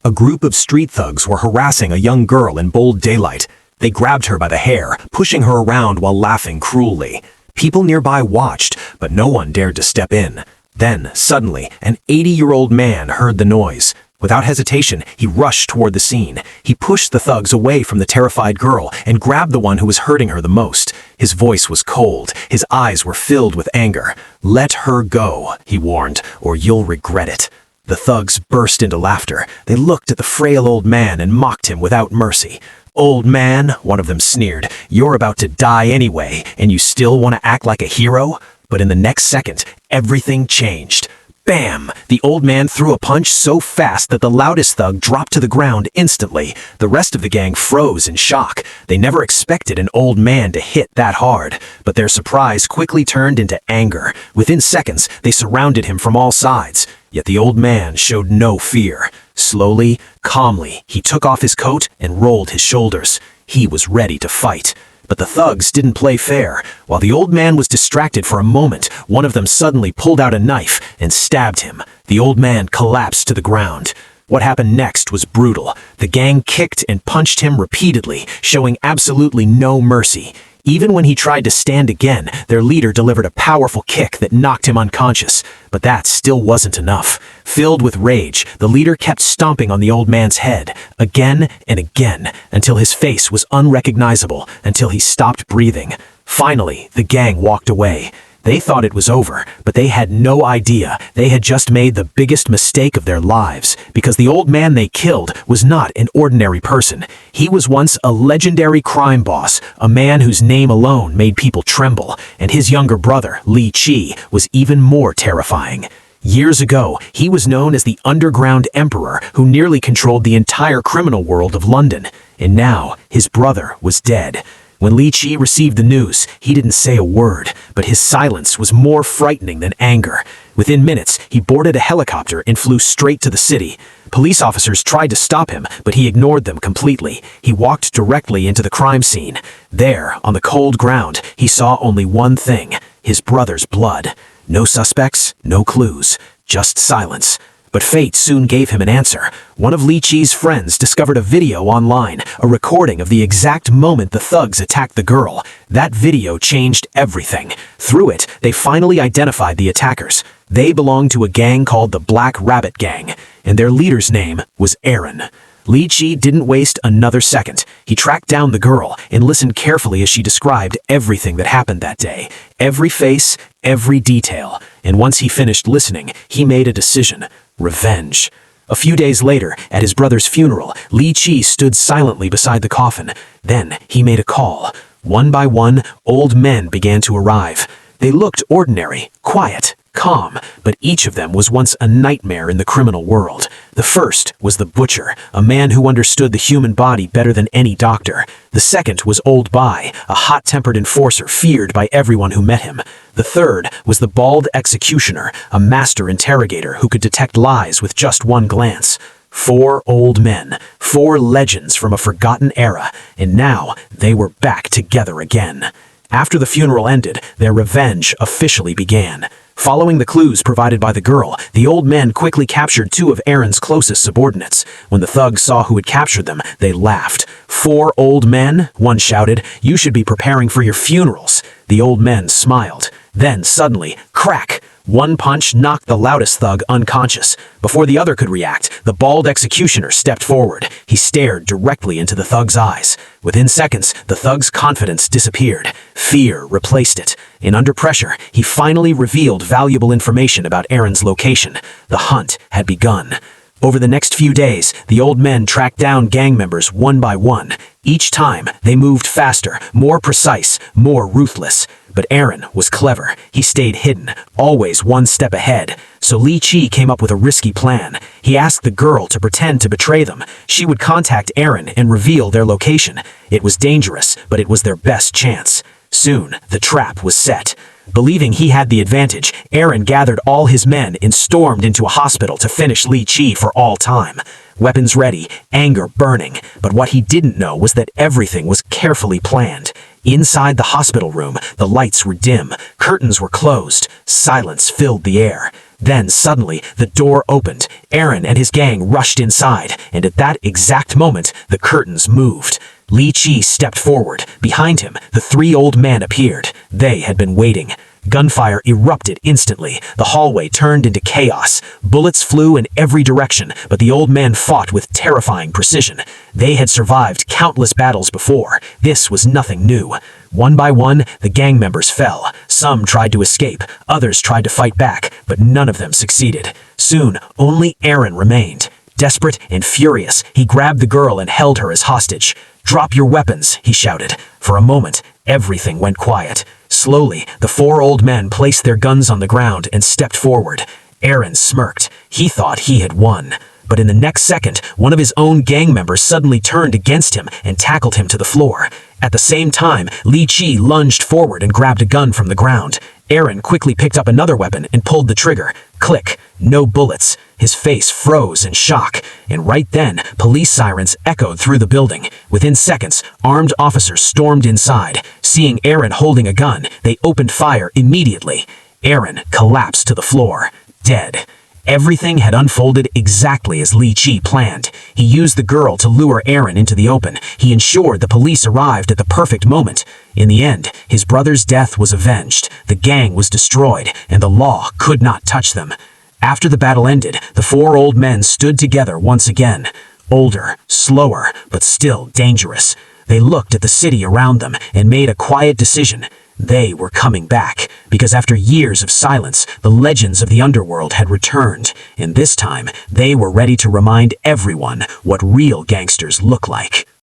A group of street thugs were harassing a young girl in bold daylight. They grabbed her by the hair, pushing her around while laughing cruelly. People nearby watched, but no one dared to step in. Then, suddenly, an 80-year-old man heard the noise. Without hesitation, he rushed toward the scene. He pushed the thugs away from the terrified girl and grabbed the one who was hurting her the most. His voice was cold. His eyes were filled with anger. "Let her go," he warned, "or you'll regret it." The thugs burst into laughter. They looked at the frail old man and mocked him without mercy. "Old man," one of them sneered, "you're about to die anyway, and you still want to act like a hero?" But in the next second, everything changed. Bam! The old man threw a punch so fast that the loudest thug dropped to the ground instantly. The rest of the gang froze in shock. They never expected an old man to hit that hard. But their surprise quickly turned into anger. Within seconds, they surrounded him from all sides. Yet the old man showed no fear. Slowly, calmly, he took off his coat and rolled his shoulders. He was ready to fight. But the thugs didn't play fair. While the old man was distracted for a moment, one of them suddenly pulled out a knife and stabbed him. The old man collapsed to the ground. What happened next was brutal. The gang kicked and punched him repeatedly, showing absolutely no mercy. Even when he tried to stand again, their leader delivered a powerful kick that knocked him unconscious. But that still wasn't enough. Filled with rage, the leader kept stomping on the old man's head, again and again, until his face was unrecognizable, until he stopped breathing. Finally, the gang walked away. They thought it was over, but they had no idea they had just made the biggest mistake of their lives, because the old man they killed was not an ordinary person. He was once a legendary crime boss, a man whose name alone made people tremble, and his younger brother, Li Chi, was even more terrifying. Years ago, he was known as the Underground Emperor who nearly controlled the entire criminal world of London, and now his brother was dead. When Li Chi received the news, he didn't say a word, but his silence was more frightening than anger. Within minutes, he boarded a helicopter and flew straight to the city. Police officers tried to stop him, but he ignored them completely. He walked directly into the crime scene. There, on the cold ground, he saw only one thing: his brother's blood. No suspects, no clues, just silence. But fate soon gave him an answer. One of Li Chi's friends discovered a video online, a recording of the exact moment the thugs attacked the girl. That video changed everything. Through it, they finally identified the attackers. They belonged to a gang called the Black Rabbit Gang, and their leader's name was Aaron. Li Chi didn't waste another second. He tracked down the girl and listened carefully as she described everything that happened that day. Every face, every detail. And once he finished listening, he made a decision: revenge. A few days later, at his brother's funeral, Li Chi stood silently beside the coffin. Then he made a call. One by one, old men began to arrive. They looked ordinary, quiet, calm, but each of them was once a nightmare in the criminal world. The first was the butcher, a man who understood the human body better than any doctor. The second was Old Bai, a hot-tempered enforcer feared by everyone who met him. The third was the bald executioner, a master interrogator who could detect lies with just one glance. 4 old men, 4 legends from a forgotten era, and now they were back together again. After the funeral ended, their revenge officially began. Following the clues provided by the girl, the old men quickly captured 2 of Aaron's closest subordinates. When the thugs saw who had captured them, they laughed. 4 old men? One shouted. "You should be preparing for your funerals." The old men smiled. Then suddenly, crack! One punch knocked the loudest thug unconscious. Before the other could react, the bald executioner stepped forward. He stared directly into the thug's eyes. Within seconds, the thug's confidence disappeared. Fear replaced it. And under pressure, he finally revealed valuable information about Aaron's location. The hunt had begun. Over the next few days, the old men tracked down gang members one by one. Each time, they moved faster, more precise, more ruthless. But Aaron was clever. He stayed hidden, always one step ahead. So Li Chi came up with a risky plan. He asked the girl to pretend to betray them. She would contact Aaron and reveal their location. It was dangerous, but it was their best chance. Soon, the trap was set. Believing he had the advantage, Aaron gathered all his men and stormed into a hospital to finish Li Chi for all time. Weapons ready, anger burning, but what he didn't know was that everything was carefully planned. Inside the hospital room, the lights were dim, curtains were closed, silence filled the air. Then suddenly, the door opened. Aaron and his gang rushed inside, and at that exact moment, the curtains moved. Li Chi stepped forward. Behind him, the three old men appeared. They had been waiting. Gunfire erupted instantly. The hallway turned into chaos. Bullets flew in every direction, but the old men fought with terrifying precision. They had survived countless battles before. This was nothing new. One by one, the gang members fell. Some tried to escape, others tried to fight back, but none of them succeeded. Soon, only Aaron remained. Desperate and furious, he grabbed the girl and held her as hostage. "Drop your weapons," he shouted. For a moment, everything went quiet. Slowly, the four old men placed their guns on the ground and stepped forward. Aaron smirked. He thought he had won. But in the next second, one of his own gang members suddenly turned against him and tackled him to the floor. At the same time, Li Chi lunged forward and grabbed a gun from the ground. Aaron quickly picked up another weapon and pulled the trigger. Click. No bullets. His face froze in shock. And right then, police sirens echoed through the building. Within seconds, armed officers stormed inside. Seeing Aaron holding a gun, they opened fire immediately. Aaron collapsed to the floor, dead. Everything had unfolded exactly as Li Chi planned. He used the girl to lure Aaron into the open. He ensured the police arrived at the perfect moment. In the end, his brother's death was avenged. The gang was destroyed, and the law could not touch them. After the battle ended, the four old men stood together once again. Older, slower, but still dangerous. They looked at the city around them and made a quiet decision. They were coming back, because after years of silence, the legends of the underworld had returned, and this time they were ready to remind everyone what real gangsters look like.